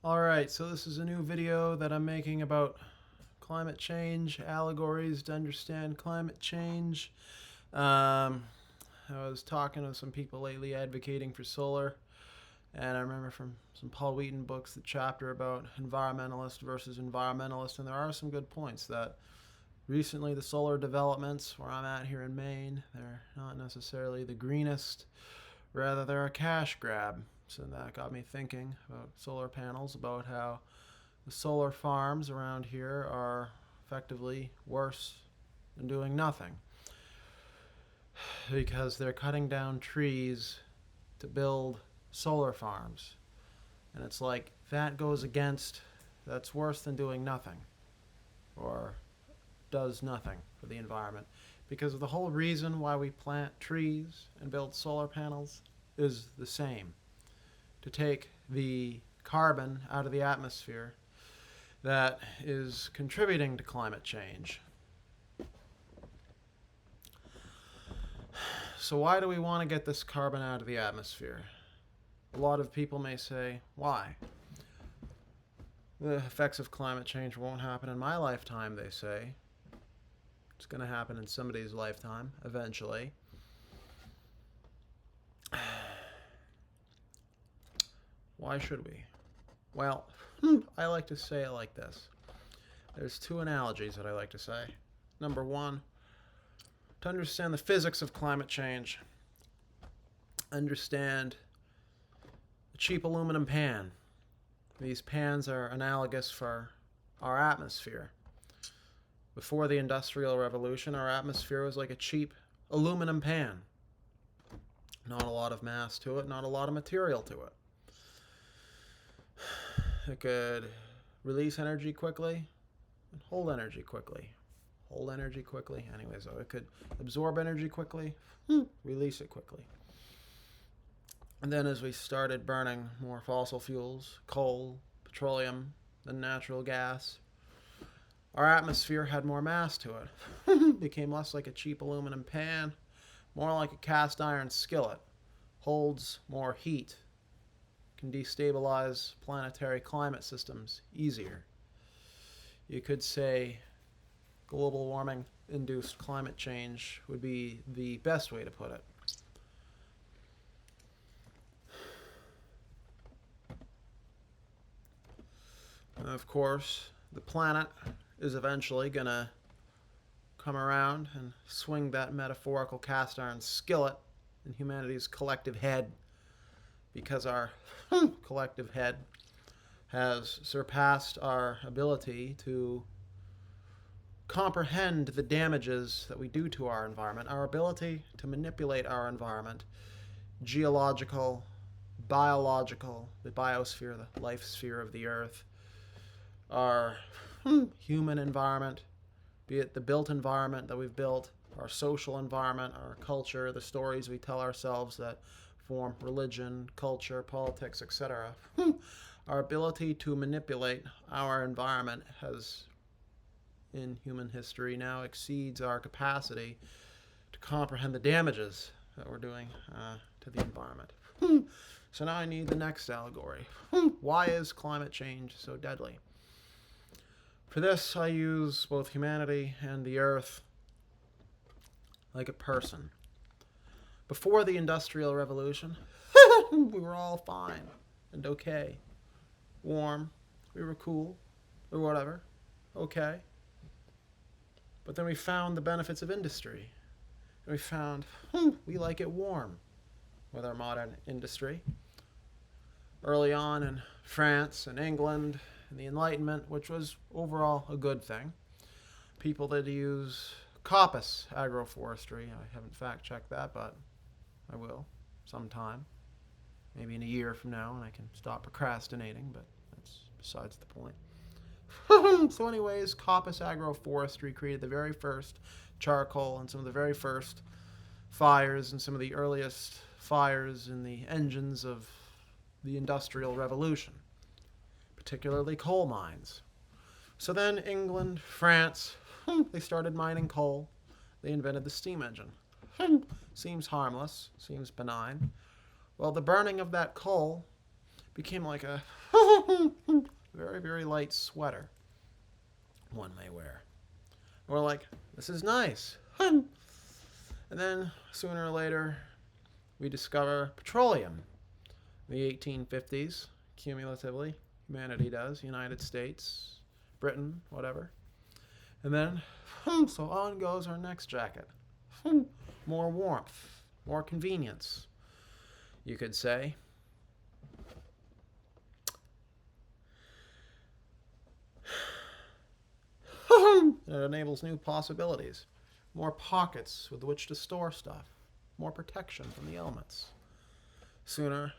Alright, so this is a new video that I'm making about climate change, allegories to understand climate change. I was talking to some people lately advocating for solar, and I remember from some Paul Wheaton books the chapter about environmentalist versus environmentalist, and there are some good points that recently the solar developments where I'm at here in Maine, they're not necessarily the greenest, rather they're a cash grab. So that got me thinking about solar panels, about how the solar farms around here are effectively worse than doing nothing because they're cutting down trees to build solar farms. And it's like that goes against, that's worse than doing nothing or does nothing for the environment. Because the whole reason why we plant trees and build solar panels is the same: to take the carbon out of the atmosphere that is contributing to climate change. So why do we want to get this carbon out of the atmosphere? A lot of people may say, why? The effects of climate change won't happen in my lifetime, they say. It's going to happen in somebody's lifetime, eventually. Why should we? Well, I like to say it like this. There's two analogies that I like to say. Number one, to understand the physics of climate change, understand a cheap aluminum pan. These pans are analogous for our atmosphere. Before the Industrial Revolution, our atmosphere was like a cheap aluminum pan. Not a lot of mass to it, not a lot of material to it. It could release energy quickly and hold energy quickly. Hold energy quickly. Anyway, so it could absorb energy quickly, release it quickly. And then as we started burning more fossil fuels, coal, petroleum, and natural gas, our atmosphere had more mass to it. Became less like a cheap aluminum pan, more like a cast iron skillet. Holds more heat. Can destabilize planetary climate systems easier. You could say global warming induced climate change would be the best way to put it. And of course, the planet is eventually going to come around and swing that metaphorical cast iron skillet in humanity's collective head, because our collective head has surpassed our ability to comprehend the damages that we do to our environment, our ability to manipulate our environment, geological, biological, the biosphere, the life sphere of the earth, our human environment, be it the built environment that we've built, our social environment, our culture, the stories we tell ourselves that form religion, culture, politics, etc. Our ability to manipulate our environment has, in human history, now exceeds our capacity to comprehend the damages that we're doing to the environment. So now I need the next allegory. Why is climate change so deadly? For this, I use both humanity and the earth like a person. Before the Industrial Revolution, we were all fine and okay. Warm, we were cool, or whatever. Okay. But then we found the benefits of industry. And we found we like it warm with our modern industry. Early on in France and England and the Enlightenment, which was overall a good thing, people that use coppice agroforestry. I haven't fact-checked that, but I will sometime. Maybe in a year from now, and I can stop procrastinating, but that's besides the point. So anyways, coppice agroforestry created the very first charcoal and some of the very first fires and some of the earliest fires in the engines of the Industrial Revolution, particularly coal mines. So then England, France, they started mining coal. They invented the steam engine. Seems harmless, seems benign. Well, the burning of that coal became like a very, very light sweater one may wear. We're like, this is nice. And then sooner or later, we discover petroleum. In the 1850s, cumulatively, humanity does, United States, Britain, whatever. And then, so on goes our next jacket. More warmth, more convenience, you could say. It enables new possibilities, more pockets with which to store stuff, more protection from the elements. Sooner,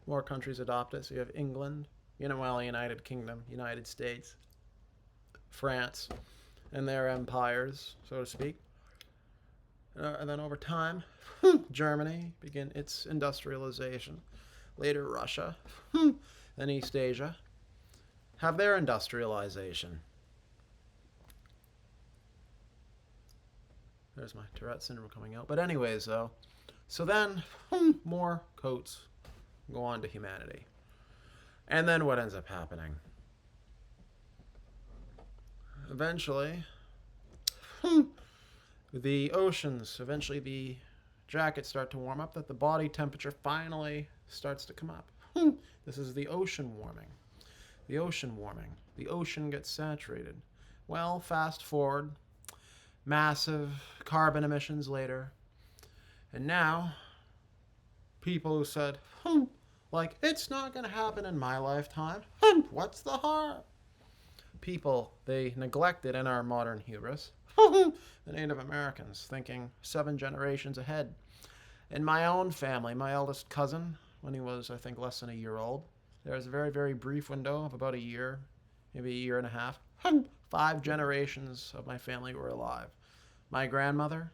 more countries adopt it. So you have England, United Kingdom, United States, France, and their empires, so to speak. And then over time, Germany begin its industrialization. Later, Russia, then East Asia, have their industrialization. There's my Tourette syndrome coming out. But anyways, though, so then more coats go on to humanity. And then what ends up happening? Eventually, the oceans, eventually the jackets start to warm up, that the body temperature finally starts to come up. This is the ocean warming. The ocean warming. The ocean gets saturated. Well, fast forward, massive carbon emissions later, and now people who said, like, it's not going to happen in my lifetime, what's the harm? People they neglected in our modern hubris, the Native Americans, thinking 7 generations ahead. In my own family, my eldest cousin, when he was, I think, less than a year old, there was a very, very brief window of about a year, maybe a year and a half. 5 generations of my family were alive. My grandmother,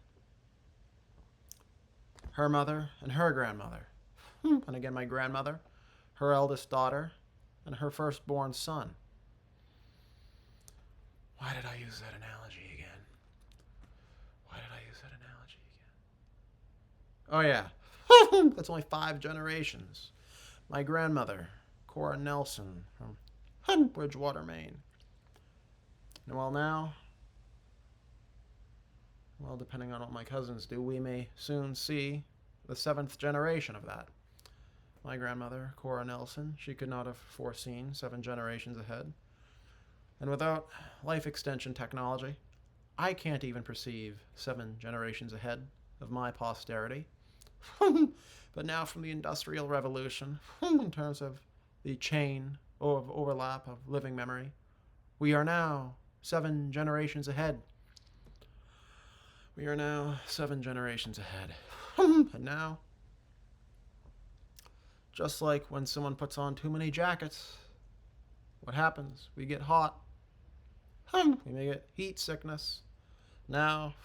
her mother, and her grandmother. And again, my grandmother, her eldest daughter, and her firstborn son. Why did I use that analogy again? Oh, yeah. That's only 5 generations. My grandmother, Cora Nelson, from Bridgewater, Maine. And depending on what my cousins do, we may soon see the 7th generation of that. My grandmother, Cora Nelson, she could not have foreseen 7 generations ahead. And without life extension technology, I can't even perceive 7 generations ahead of my posterity. But now from the Industrial Revolution, in terms of the chain of overlap of living memory, we are now 7 generations ahead. We are now 7 generations ahead. And now, just like when someone puts on too many jackets, what happens? We get hot. We may get heat sickness. Now,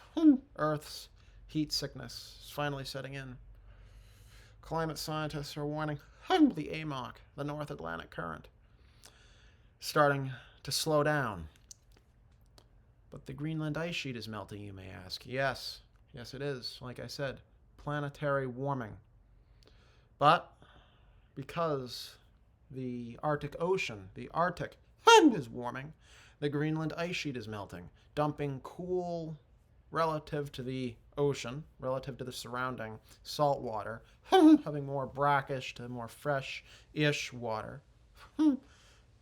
Earth's heat sickness is finally setting in. Climate scientists are warning the AMOC, the North Atlantic Current, starting to slow down. But the Greenland ice sheet is melting, you may ask. Yes, it is. Like I said, planetary warming. But because the Arctic Ocean, the Arctic, is warming, the Greenland ice sheet is melting, dumping cool relative to the ocean, relative to the surrounding salt water, having more brackish to more fresh-ish water,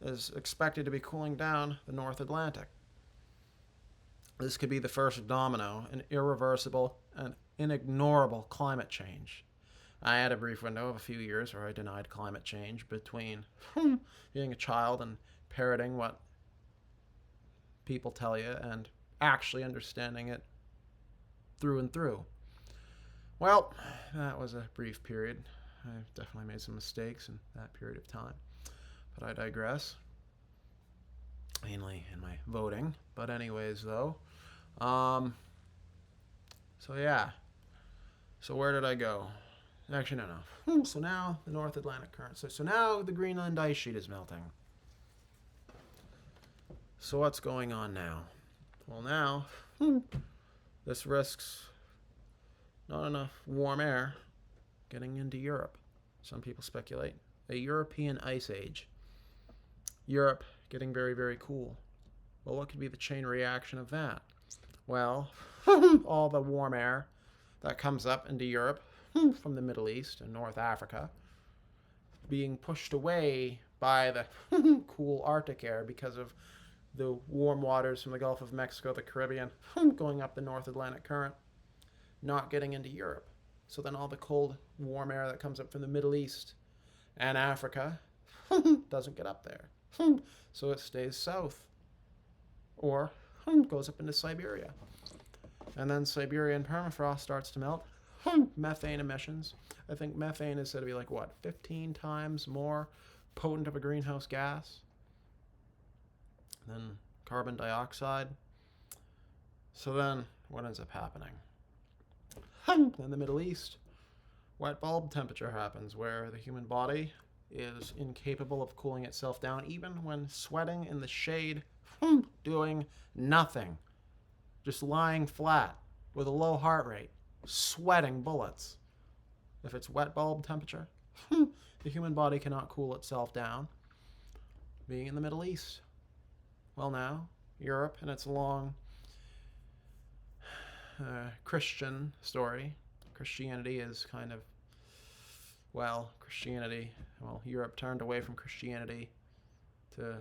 is expected to be cooling down the North Atlantic. This could be the first domino in irreversible and inignorable climate change. I had a brief window of a few years where I denied climate change between being a child and parroting what people tell you and actually understanding it through and through. Well, that was a brief period. I definitely made some mistakes in that period of time. But I digress. Mainly in my voting. But anyways, though. So yeah. So where did I go? Actually, no. So now the North Atlantic Current. So now the Greenland ice sheet is melting. So what's going on now? Well, now this risks not enough warm air getting into Europe. Some people speculate a European ice age. Europe getting very, very cool. Well, what could be the chain reaction of that? Well, all the warm air that comes up into Europe from the Middle East and North Africa being pushed away by the cool Arctic air because of the warm waters from the Gulf of Mexico, the Caribbean, going up the North Atlantic current, not getting into Europe. So then all the cold, warm air that comes up from the Middle East and Africa doesn't get up there. So it stays south or goes up into Siberia. And then Siberian permafrost starts to melt. Methane emissions. I think methane is said to be like, 15 times more potent of a greenhouse gas than carbon dioxide. So then what ends up happening? In the Middle East, wet bulb temperature happens, where the human body is incapable of cooling itself down, even when sweating in the shade, doing nothing, just lying flat with a low heart rate, sweating bullets. If it's wet bulb temperature, the human body cannot cool itself down, being in the Middle East. Well, now, Europe and its long Christian story. Christianity is kind of, Europe turned away from Christianity to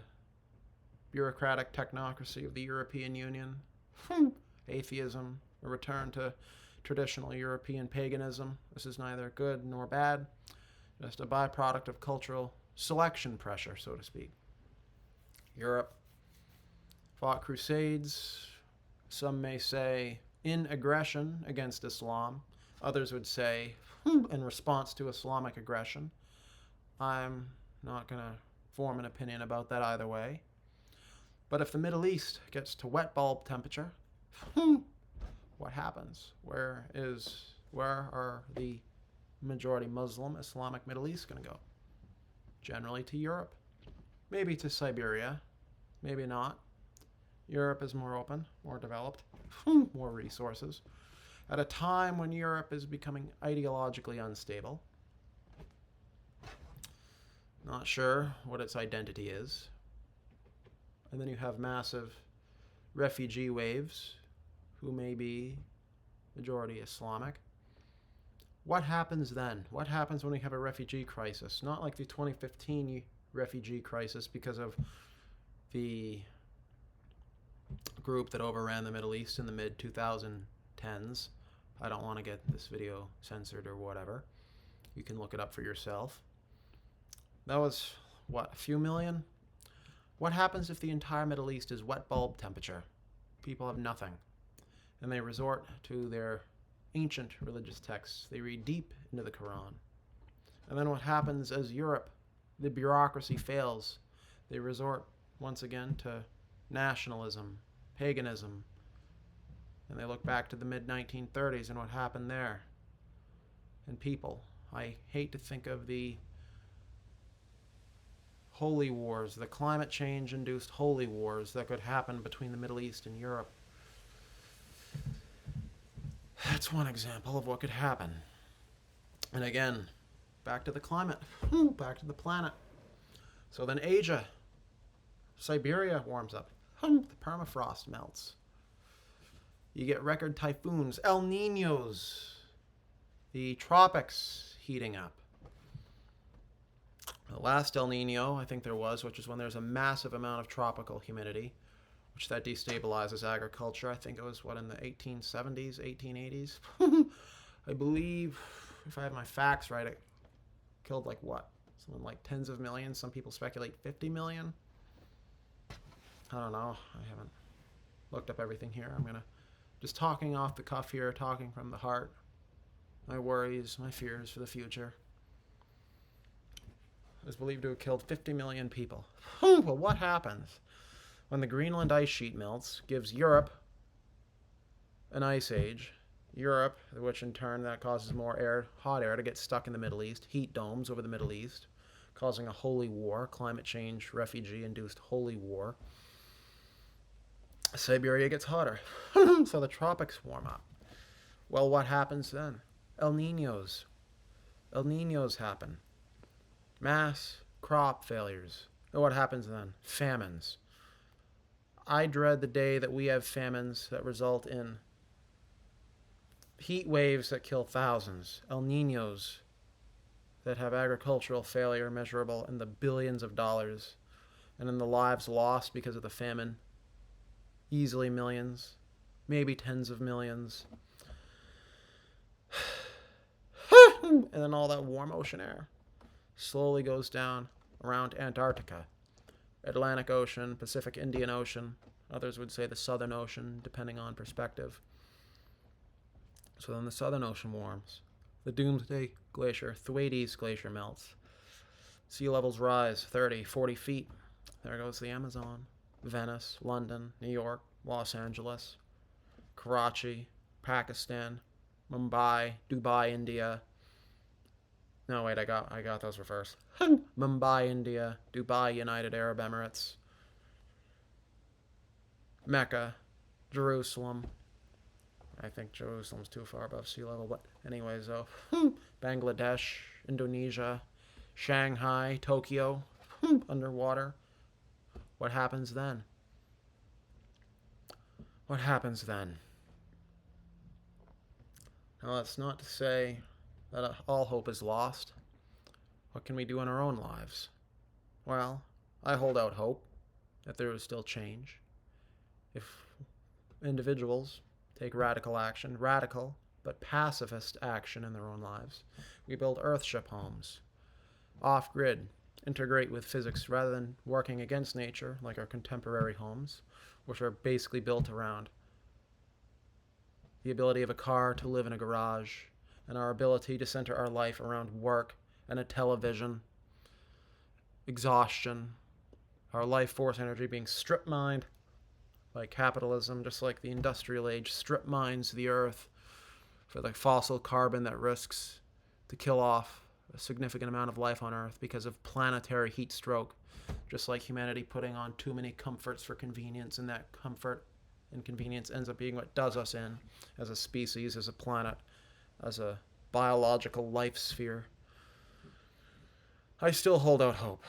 bureaucratic technocracy of the European Union, atheism, a return to traditional European paganism. This is neither good nor bad, just a byproduct of cultural selection pressure, so to speak. Europe fought crusades, some may say in aggression against Islam. Others would say in response to Islamic aggression. I'm not going to form an opinion about that either way. But if the Middle East gets to wet bulb temperature, what happens? Where are the majority Muslim Islamic Middle East going to go? Generally to Europe. Maybe to Siberia. Maybe not. Europe is more open, more developed, more resources. At a time when Europe is becoming ideologically unstable. Not sure what its identity is. And then you have massive refugee waves who may be majority Islamic. What happens then? What happens when we have a refugee crisis? Not like the 2015 refugee crisis because of the group that overran the Middle East in the mid-2010s. I don't want to get this video censored or whatever. You can look it up for yourself. That was, a few million? What happens if the entire Middle East is wet bulb temperature? People have nothing. And they resort to their ancient religious texts. They read deep into the Quran. And then what happens as Europe, the bureaucracy fails? They resort once again to nationalism, paganism, and they look back to the mid-1930s and what happened there. And people, I hate to think of the holy wars, the climate change-induced holy wars that could happen between the Middle East and Europe. That's one example of what could happen. And again, back to the climate, back to the planet. So then Asia, Siberia warms up. The permafrost melts. You get record typhoons, El Niños, the tropics heating up. The last El Nino, I think there was, which is when there's a massive amount of tropical humidity, which that destabilizes agriculture. I think it was, in the 1870s, 1880s? I believe, if I have my facts right, it killed something like tens of millions. Some people speculate 50 million. I don't know. I haven't looked up everything here. I'm going to just talking off the cuff here, talking from the heart. My worries, my fears for the future. It was believed to have killed 50 million people. Well, what happens when the Greenland ice sheet melts, gives Europe an ice age? Europe, which in turn that causes more hot air to get stuck in the Middle East, heat domes over the Middle East, causing a holy war, climate change, refugee-induced holy war. Siberia gets hotter, so the tropics warm up. Well, what happens then? El Niños. El Niños happen. Mass crop failures. And what happens then? Famines. I dread the day that we have famines that result in heat waves that kill thousands, El Ninos that have agricultural failure measurable in the billions of dollars, and in the lives lost because of the famine, easily millions, maybe tens of millions. And then all that warm ocean air slowly goes down around Antarctica, Atlantic Ocean, Pacific Indian Ocean. Others would say the Southern Ocean, depending on perspective. So then the Southern Ocean warms. The Doomsday Glacier, Thwaites Glacier melts. Sea levels rise 30, 40 feet. There goes the Amazon. Venice, London, New York, Los Angeles, Karachi, Pakistan, Mumbai, Dubai, India. No, wait, I got those reversed. Mumbai, India, Dubai, United Arab Emirates, Mecca, Jerusalem. I think Jerusalem's too far above sea level, but anyways, though. Bangladesh, Indonesia, Shanghai, Tokyo, underwater. What happens then? What happens then? Now, that's not to say that all hope is lost. What can we do in our own lives? Well, I hold out hope that there is still change. If individuals take radical action, radical but pacifist action in their own lives, we build earthship homes, off-grid, integrate with physics rather than working against nature like our contemporary homes, which are basically built around the ability of a car to live in a garage, and our ability to center our life around work and a television, exhaustion, our life force energy being strip mined by capitalism, just like the industrial age strip mines the earth for the fossil carbon that risks to kill off a significant amount of life on earth because of planetary heat stroke, just like humanity putting on too many comforts for convenience, and that comfort and convenience ends up being what does us in as a species, as a planet, as a biological life sphere. I still hold out hope.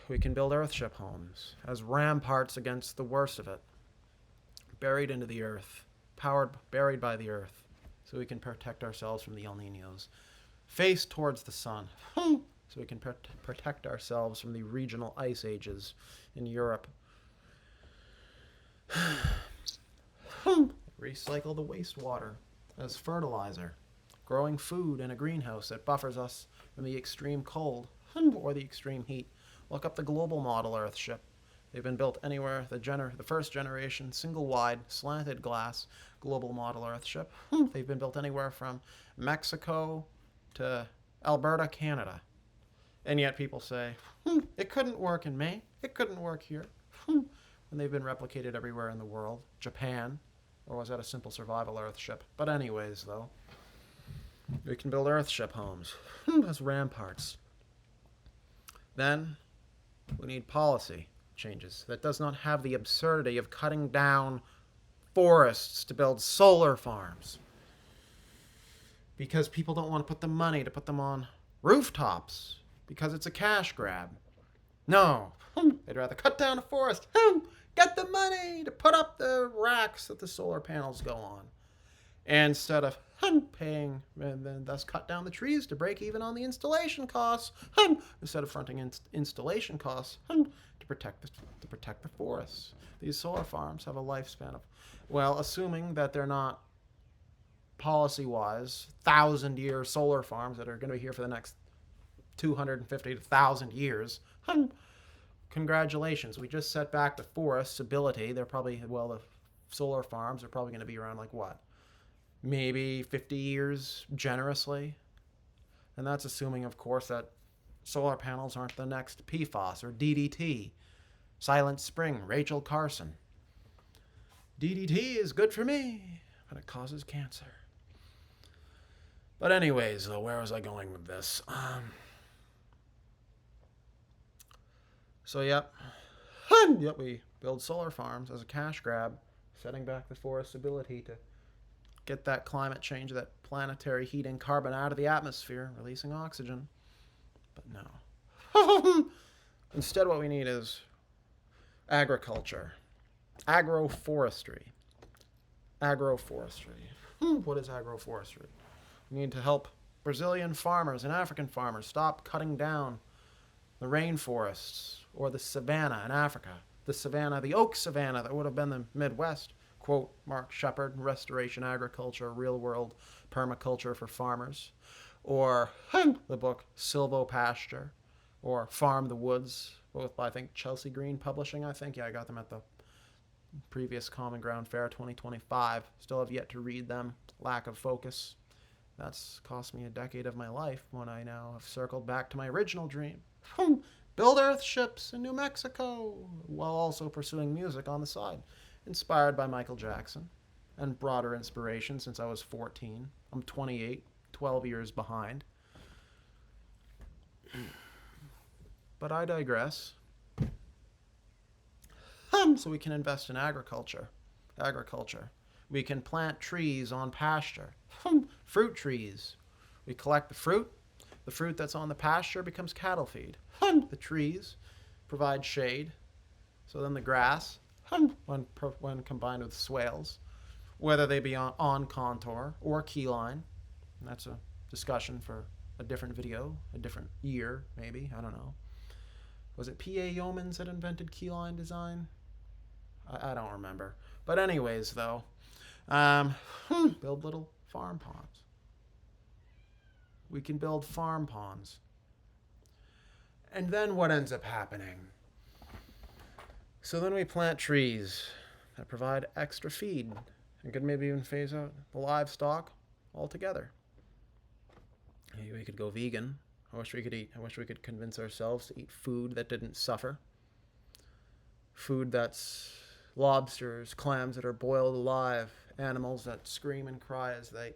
We can build earthship homes as ramparts against the worst of it, buried into the earth, buried by the earth, so we can protect ourselves from the El Ninos, face towards the sun, so we can protect ourselves from the regional ice ages in Europe. Recycle the wastewater as fertilizer, growing food in a greenhouse that buffers us from the extreme cold or the extreme heat. Look up the global model Earthship. They've been built anywhere. The first generation, single-wide, slanted glass global model Earthship. They've been built anywhere from Mexico to Alberta, Canada. And yet people say, it couldn't work in Maine. It couldn't work here. And they've been replicated everywhere in the world. Japan. Or was that a simple survival Earthship? But anyways, though, we can build Earthship homes as ramparts. Then we need policy changes that does not have the absurdity of cutting down forests to build solar farms. Because people don't want to put the money to put them on rooftops because it's a cash grab. No, they'd rather cut down a forest, get the money to put up the racks that the solar panels go on, instead of paying and then thus cut down the trees to break even on the installation costs, instead of fronting installation costs to protect the forests. These solar farms have a lifespan of, well, assuming that they're not policy-wise 1,000-year solar farms that are going to be here for the next 250 to 1,000 years. Congratulations, we just set back the forest's ability. They're probably, well, the solar farms are probably going to be around like what? Maybe 50 years generously. And that's assuming, of course, that solar panels aren't the next PFAS or DDT. Silent Spring, Rachel Carson. DDT is good for me, but it causes cancer. But anyways, though, where was I going with this? Yep, we build solar farms as a cash grab, setting back the forest's ability to get that climate change, that planetary heating carbon out of the atmosphere, releasing oxygen. But no. Instead, what we need is agriculture, agroforestry. Agroforestry. What is agroforestry? We need to help Brazilian farmers and African farmers stop cutting down the rainforests or the savanna in Africa. The savanna, the oak savanna that would have been the Midwest. Quote Mark Shepard, Restoration Agriculture, Real World Permaculture for Farmers. Or the book Silvopasture or Farm the Woods, both by, I think, Chelsea Green Publishing, I think. Yeah, I got them at the previous Common Ground Fair 2025. Still have yet to read them. Lack of focus. That's cost me a decade of my life when I now have circled back to my original dream. Build earthships in New Mexico while also pursuing music on the side. Inspired by Michael Jackson and broader inspiration since I was 14. I'm 28, 12 years behind. But I digress. So we can invest in agriculture. We can plant trees on pasture. Fruit trees. We collect the fruit. The fruit that's on the pasture becomes cattle feed. The trees provide shade. So then the grass, when combined with swales, whether they be on contour or keyline, and that's a discussion for a different video, a different year, maybe, I don't know. Was it P.A. Yeomans that invented keyline design? I don't remember. But anyways, though, build little farm ponds. We can build farm ponds. And then what ends up happening? So then we plant trees that provide extra feed and could maybe even phase out the livestock altogether. Maybe we could go vegan. I wish we could convince ourselves to eat food that didn't suffer. Food that's lobsters, clams that are boiled alive, animals that scream and cry as they...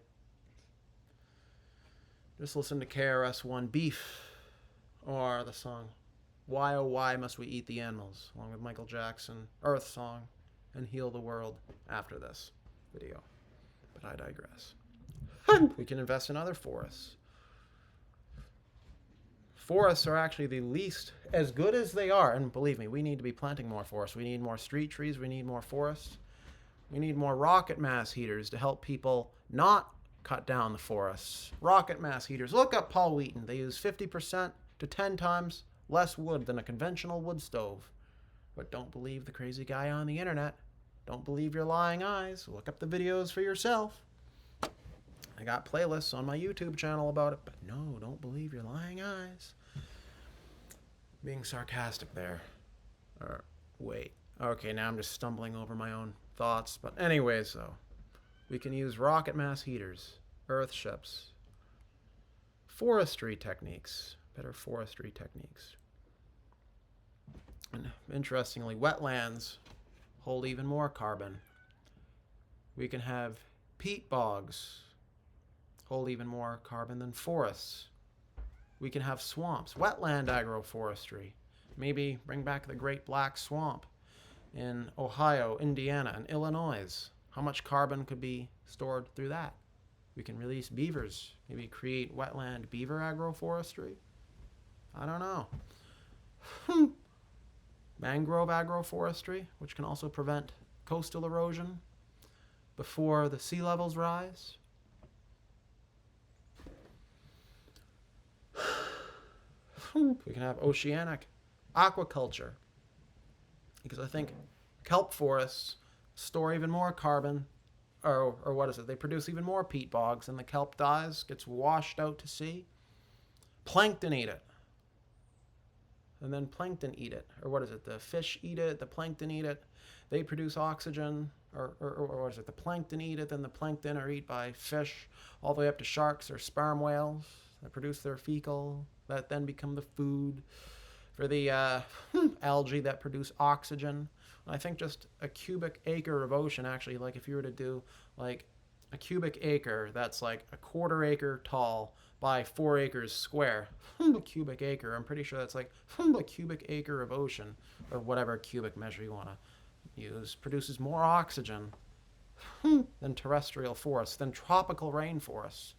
Just listen to KRS-One Beef or the song Why Oh Why Must We Eat the Animals, along with Michael Jackson, Earth Song, and Heal the World after this video. But I digress. We can invest in other forests. Forests are actually the least, as good as they are, and believe me, we need to be planting more forests. We need more street trees. We need more forests. We need more rocket mass heaters to help people not cut down the forests. Rocket mass heaters. Look up Paul Wheaton. They use 50% to 10 times less wood than a conventional wood stove. But don't believe the crazy guy on the internet. Don't believe your lying eyes. Look up the videos for yourself. I got playlists on my YouTube channel about it, but no, don't believe your lying eyes. Being sarcastic there. Wait. Okay, now I'm just stumbling over my own thoughts. But anyways, though, we can use rocket mass heaters, earthships, forestry techniques, better forestry techniques. And interestingly, wetlands hold even more carbon. We can have peat bogs hold even more carbon than forests. We can have swamps, wetland agroforestry. Maybe bring back the Great Black Swamp in Ohio, Indiana, and Illinois. How much carbon could be stored through that? We can release beavers. Maybe create wetland beaver agroforestry. I don't know. Mangrove agroforestry, which can also prevent coastal erosion before the sea levels rise. We can have oceanic aquaculture, because I think kelp forests store even more carbon, or what is it? They produce even more peat bogs, and the kelp dies, gets washed out to sea. Plankton eat it. And then plankton eat it. Or what is it? The fish eat it, the plankton eat it. They produce oxygen, or what is it? The plankton eat it, then the plankton are eaten by fish, all the way up to sharks or sperm whales that produce their fecal, that then become the food for the algae that produce oxygen. And I think just a cubic acre of ocean, actually, like if you were to do like a cubic acre that's like a quarter acre tall by 4 acres square, a cubic acre, I'm pretty sure that's like a cubic acre of ocean, or whatever cubic measure you want to use, produces more oxygen than terrestrial forests, than tropical rainforests,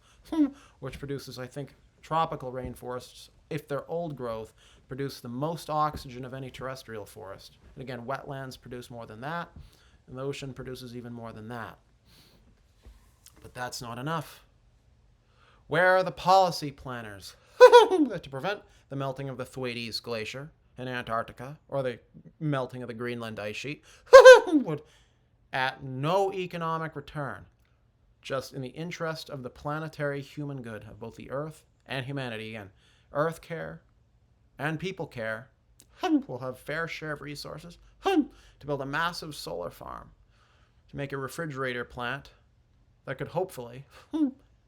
which produces, I think, tropical rainforests if they're old growth, produce the most oxygen of any terrestrial forest. And again, wetlands produce more than that, and the ocean produces even more than that. But that's not enough. Where are the policy planners to prevent the melting of the Thwaites Glacier in Antarctica or the melting of the Greenland ice sheet would at no economic return, just in the interest of the planetary human good of both the Earth and humanity. Again, Earth care and people care will have fair share of resources to build a massive solar farm, to make a refrigerator plant that could hopefully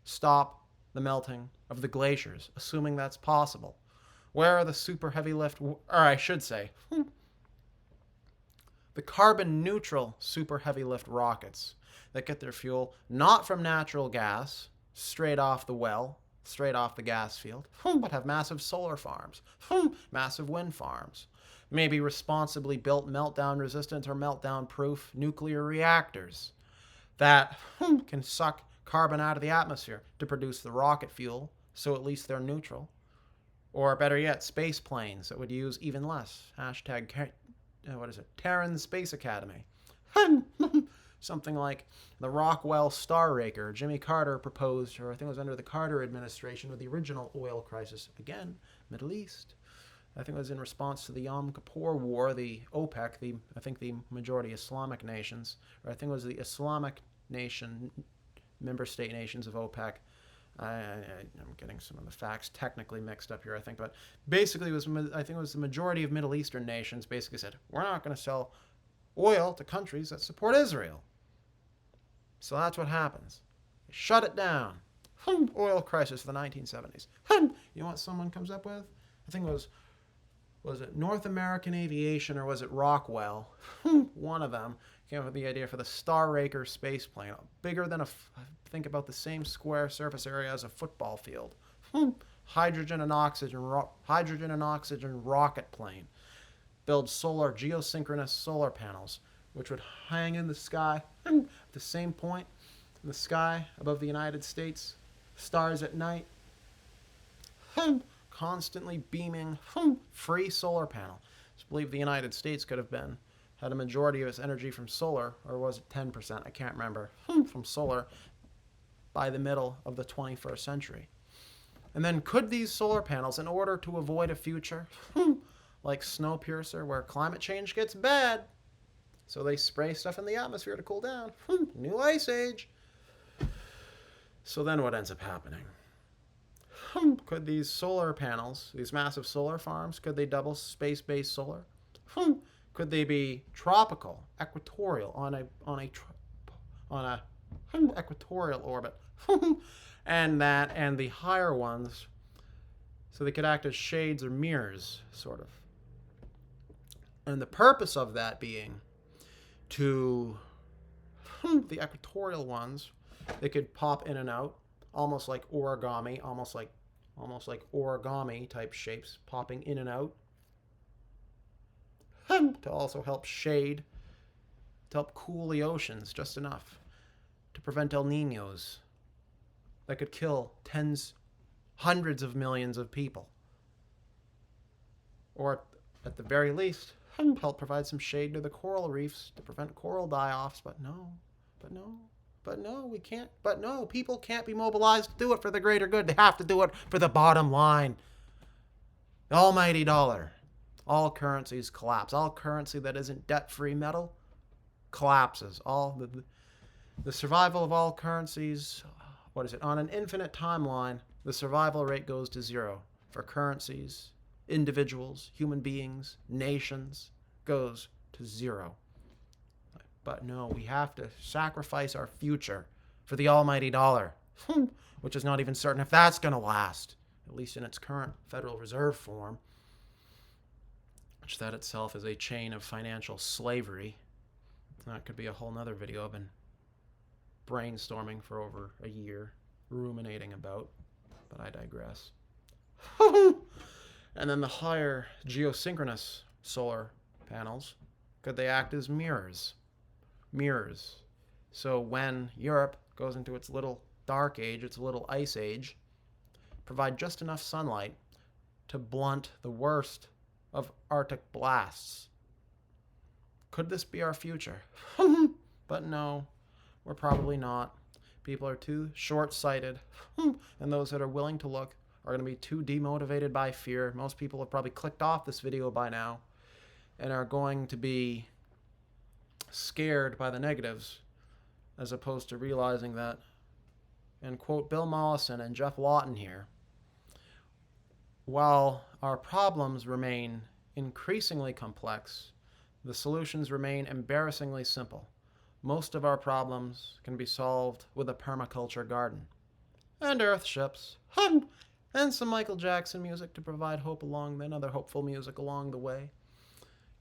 stop the melting of the glaciers, assuming that's possible. Where are the super heavy lift, or I should say, the carbon neutral super heavy lift rockets that get their fuel not from natural gas, straight off the well, straight off the gas field, but have massive solar farms, massive wind farms, maybe responsibly built meltdown resistant or meltdown proof nuclear reactors that can suck carbon out of the atmosphere to produce the rocket fuel, so at least they're neutral. Or better yet, space planes that would use even less. Hashtag, Terran Space Academy. Something like the Rockwell Star Raker Jimmy Carter proposed, or I think it was under the Carter administration with the original oil crisis. Again, Middle East. I think it was in response to the Yom Kippur War, the OPEC, I think the majority Islamic nations, or I think it was the Islamic nation, member state nations of OPEC. I'm getting some of the facts technically mixed up here, I think, but basically I think it was the majority of Middle Eastern nations basically said, we're not going to sell oil to countries that support Israel. So that's what happens. They shut it down. Oil crisis of the 1970s. You know what someone comes up with? I think it was it North American Aviation or was it Rockwell? One of them came up with the idea for the Star Raker space plane, bigger than think about the same square surface area as a football field. Hydrogen and oxygen rocket plane. Build geosynchronous solar panels, which would hang in the sky at the same point in the sky above the United States, stars at night, constantly beaming free solar panel. I believe the United States could have had a majority of its energy from solar, or was it 10%? I can't remember, from solar by the middle of the 21st century. And then could these solar panels, in order to avoid a future like Snowpiercer where climate change gets bad, so they spray stuff in the atmosphere to cool down, new ice age. So then what ends up happening? Could these solar panels, these massive solar farms, could they double space-based solar? Could they be tropical, equatorial, on a equatorial orbit? and the higher ones, so they could act as shades or mirrors, sort of. And the purpose of that being to the equatorial ones, they could pop in and out, almost like origami, almost like origami type shapes, popping in and out, to also help shade, to help cool the oceans just enough to prevent El Niños that could kill hundreds of millions of people. Or at the very least, help provide some shade to the coral reefs to prevent coral die-offs. But no, we can't. But no, people can't be mobilized to do it for the greater good. They have to do it for the bottom line. The almighty dollar. All currencies collapse. All currency that isn't debt-free metal collapses. All the survival of all currencies, on an infinite timeline, the survival rate goes to zero. For currencies, individuals, human beings, nations, goes to zero. But no, we have to sacrifice our future for the almighty dollar, which is not even certain if that's going to last, at least in its current Federal Reserve form, which that itself is a chain of financial slavery. That could be a whole nother video I've been brainstorming for over a year, ruminating about, but I digress. And then the higher geosynchronous solar panels, could they act as mirrors? So when Europe goes into its little dark age, its little ice age, provide just enough sunlight to blunt the worst of Arctic blasts. Could this be our future? But no, we're probably not. People are too short-sighted, and those that are willing to look are going to be too demotivated by fear. Most people have probably clicked off this video by now and are going to be scared by the negatives as opposed to realizing that, and quote Bill Mollison and Jeff Lawton here, while our problems remain increasingly complex, the solutions remain embarrassingly simple. Most of our problems can be solved with a permaculture garden. And earthships. And some Michael Jackson music to provide hope along, then other hopeful music along the way.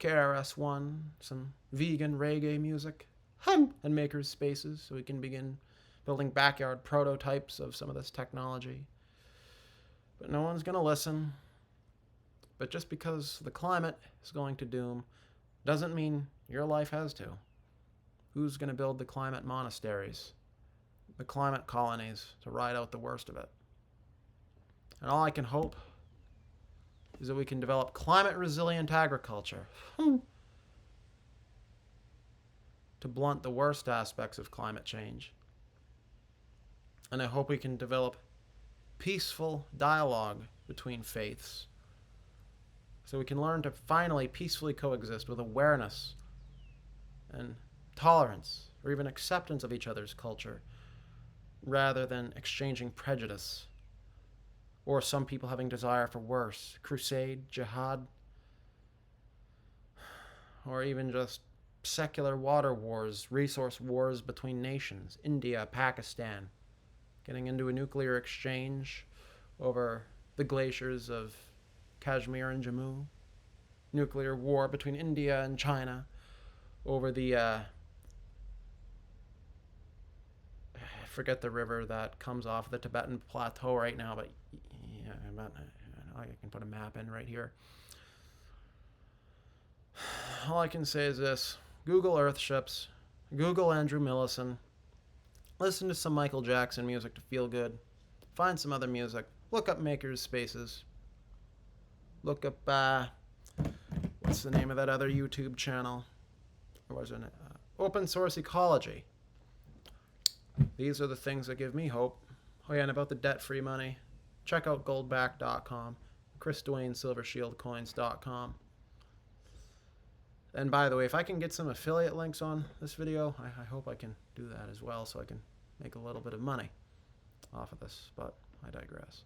KRS-One, some vegan reggae music, and makers spaces so we can begin building backyard prototypes of some of this technology. But no one's going to listen. But just because the climate is going to doom doesn't mean your life has to. Who's going to build the climate monasteries, the climate colonies to ride out the worst of it? And all I can hope is that we can develop climate-resilient agriculture to blunt the worst aspects of climate change. And I hope we can develop peaceful dialogue between faiths so we can learn to finally peacefully coexist with awareness and tolerance or even acceptance of each other's culture rather than exchanging prejudice or some people having desire for worse, crusade, jihad, or even just secular water wars, resource wars between nations, India, Pakistan, getting into a nuclear exchange over the glaciers of Kashmir and Jammu, nuclear war between India and China over the, I forget the river that comes off the Tibetan plateau right now, but yeah, I can put a map in right here. All I can say is this: Google Earthships, Google Andrew Millison, listen to some Michael Jackson music to feel good, find some other music, look up Makers Spaces, look up, what's the name of that other YouTube channel? Or was it Open Source Ecology? These are the things that give me hope. Oh yeah, and about the debt-free money, check out goldback.com, ChrisDwayneSilverShieldCoins.com. And by the way, if I can get some affiliate links on this video, I hope I can do that as well so I can make a little bit of money off of this, but I digress.